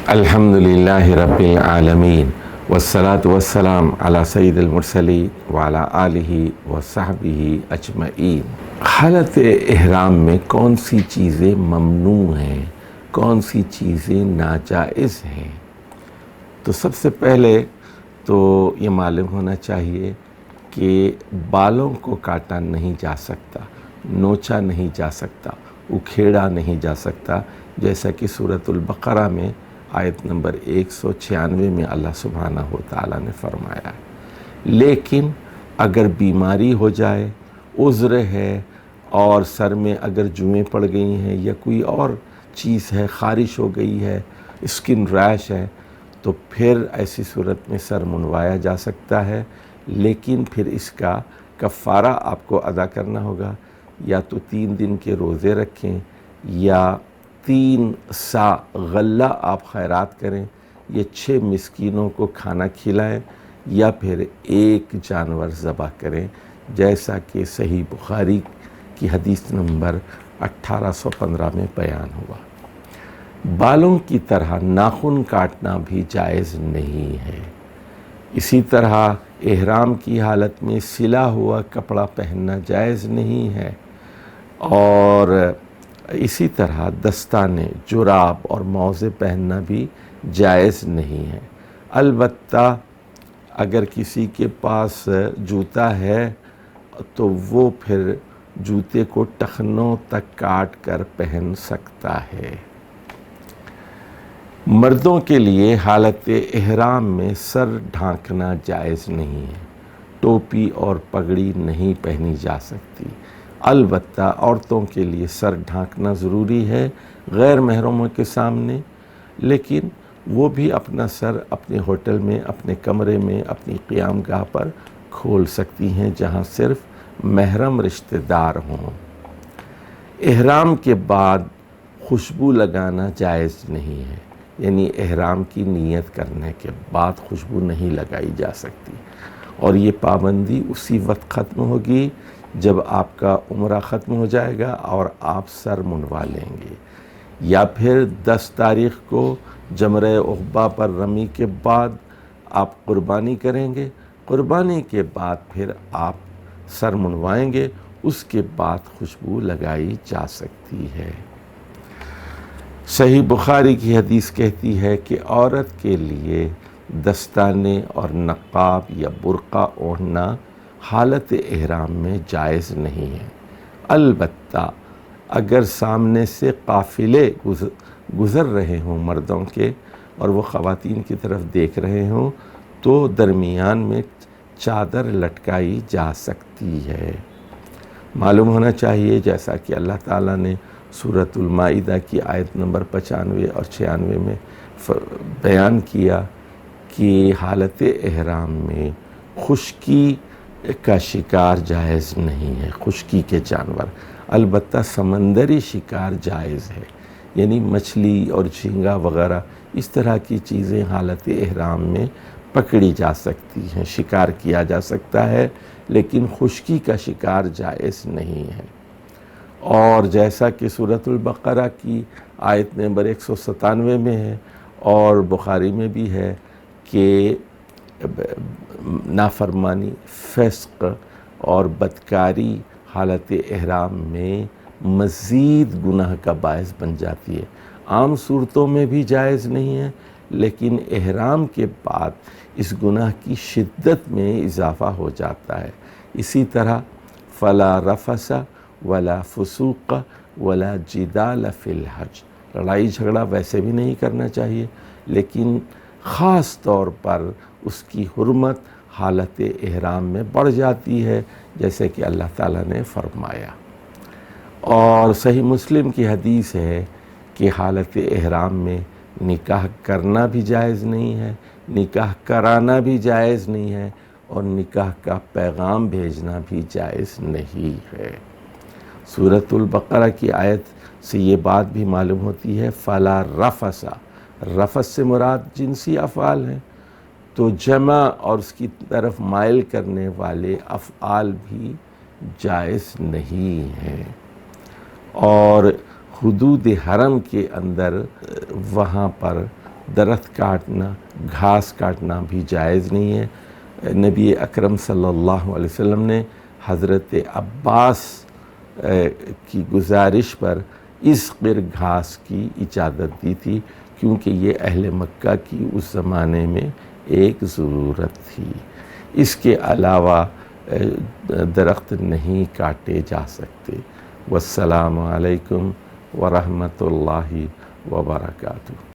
الحمدللہ رب العالمین والصلاة والسلام علی سید المرسلین وعلی آلہ وصحبہ اجمعین۔ حالت احرام میں کون سی چیزیں ممنوع ہیں، کون سی چیزیں ناجائز ہیں؟ تو سب سے پہلے تو یہ معلوم ہونا چاہیے کہ بالوں کو کاٹا نہیں جا سکتا، نوچا نہیں جا سکتا، اکھیڑا نہیں جا سکتا، جیسا کہ سورۃ البقرہ میں آیت نمبر 196 میں اللہ سبحانہ و تعالیٰ نے فرمایا ہے۔ لیکن اگر بیماری ہو جائے، عذر ہے، اور سر میں اگر جوئیں پڑ گئی ہیں یا کوئی اور چیز ہے، خارش ہو گئی ہے، اسکن ریش ہے، تو پھر ایسی صورت میں سر منڈوایا جا سکتا ہے، لیکن پھر اس کا کفارہ آپ کو ادا کرنا ہوگا۔ یا تو 3 دن کے روزے رکھیں، یا 3 سا غلہ آپ خیرات کریں، یا 6 مسکینوں کو کھانا کھلائیں، یا پھر 1 جانور ذبح کریں، جیسا کہ صحیح بخاری کی حدیث نمبر 1815 میں بیان ہوا۔ بالوں کی طرح ناخن کاٹنا بھی جائز نہیں ہے۔ اسی طرح احرام کی حالت میں سلا ہوا کپڑا پہننا جائز نہیں ہے، اور اسی طرح دستانے، جراب اور موزے پہننا بھی جائز نہیں ہے۔ البتہ اگر کسی کے پاس جوتا ہے تو وہ پھر جوتے کو ٹخنوں تک کاٹ کر پہن سکتا ہے۔ مردوں کے لیے حالت احرام میں سر ڈھانکنا جائز نہیں ہے، ٹوپی اور پگڑی نہیں پہنی جا سکتی۔ البتہ عورتوں کے لیے سر ڈھانکنا ضروری ہے غیر محرموں کے سامنے، لیکن وہ بھی اپنا سر اپنے ہوٹل میں، اپنے کمرے میں، اپنی قیام گاہ پر کھول سکتی ہیں جہاں صرف محرم رشتہ دار ہوں۔ احرام کے بعد خوشبو لگانا جائز نہیں ہے، یعنی احرام کی نیت کرنے کے بعد خوشبو نہیں لگائی جا سکتی، اور یہ پابندی اسی وقت ختم ہوگی جب آپ کا عمرہ ختم ہو جائے گا اور آپ سر منڈوا لیں گے، یا پھر 10 تاریخ کو جمرہ عقبہ پر رمی کے بعد آپ قربانی کریں گے، قربانی کے بعد پھر آپ سر منڈوائیں گے، اس کے بعد خوشبو لگائی جا سکتی ہے۔ صحیح بخاری کی حدیث کہتی ہے کہ عورت کے لیے دستانے اور نقاب یا برقع اوڑھنا حالت احرام میں جائز نہیں ہے۔ البتہ اگر سامنے سے قافلے گزر رہے ہوں مردوں کے اور وہ خواتین کی طرف دیکھ رہے ہوں تو درمیان میں چادر لٹکائی جا سکتی ہے۔ معلوم ہونا چاہیے جیسا کہ اللہ تعالیٰ نے سورۃ المائدہ کی آیت نمبر 95 اور 96 میں بیان کیا کہ حالت احرام میں خشکی کا شکار جائز نہیں ہے، خشکی کے جانور۔ البتہ سمندری شکار جائز ہے، یعنی مچھلی اور جھینگا وغیرہ اس طرح کی چیزیں حالت احرام میں پکڑی جا سکتی ہیں، شکار کیا جا سکتا ہے، لیکن خشکی کا شکار جائز نہیں ہے۔ اور جیسا کہ سورۃ البقرہ کی آیت نمبر 197 میں ہے اور بخاری میں بھی ہے کہ نافرمانی، فسق اور بدکاری حالت احرام میں مزید گناہ کا باعث بن جاتی ہے۔ عام صورتوں میں بھی جائز نہیں ہے، لیکن احرام کے بعد اس گناہ کی شدت میں اضافہ ہو جاتا ہے۔ اسی طرح فلا رفث ولا فسوق ولا جدال فی الحج، لڑائی جھگڑا ویسے بھی نہیں کرنا چاہیے، لیکن خاص طور پر اس کی حرمت حالت احرام میں بڑھ جاتی ہے، جیسے کہ اللہ تعالیٰ نے فرمایا۔ اور صحیح مسلم کی حدیث ہے کہ حالت احرام میں نکاح کرنا بھی جائز نہیں ہے، نکاح کرانا بھی جائز نہیں ہے، اور نکاح کا پیغام بھیجنا بھی جائز نہیں ہے۔ سورۃ البقرہ کی آیت سے یہ بات بھی معلوم ہوتی ہے، فلا رفث، رفث سے مراد جنسی افعال ہیں، تو جمع اور اس کی طرف مائل کرنے والے افعال بھی جائز نہیں ہیں۔ اور حدود حرم کے اندر وہاں پر درخت کاٹنا، گھاس کاٹنا بھی جائز نہیں ہے۔ نبی اکرم صلی اللہ علیہ وسلم نے حضرت عباس کی گزارش پر اس قر گھاس کی اجازت دی تھی، کیونکہ یہ اہل مکہ کی اس زمانے میں ایک ضرورت تھی۔ اس کے علاوہ درخت نہیں کاٹے جا سکتے۔ والسلام علیکم ورحمۃ اللہ وبرکاتہ۔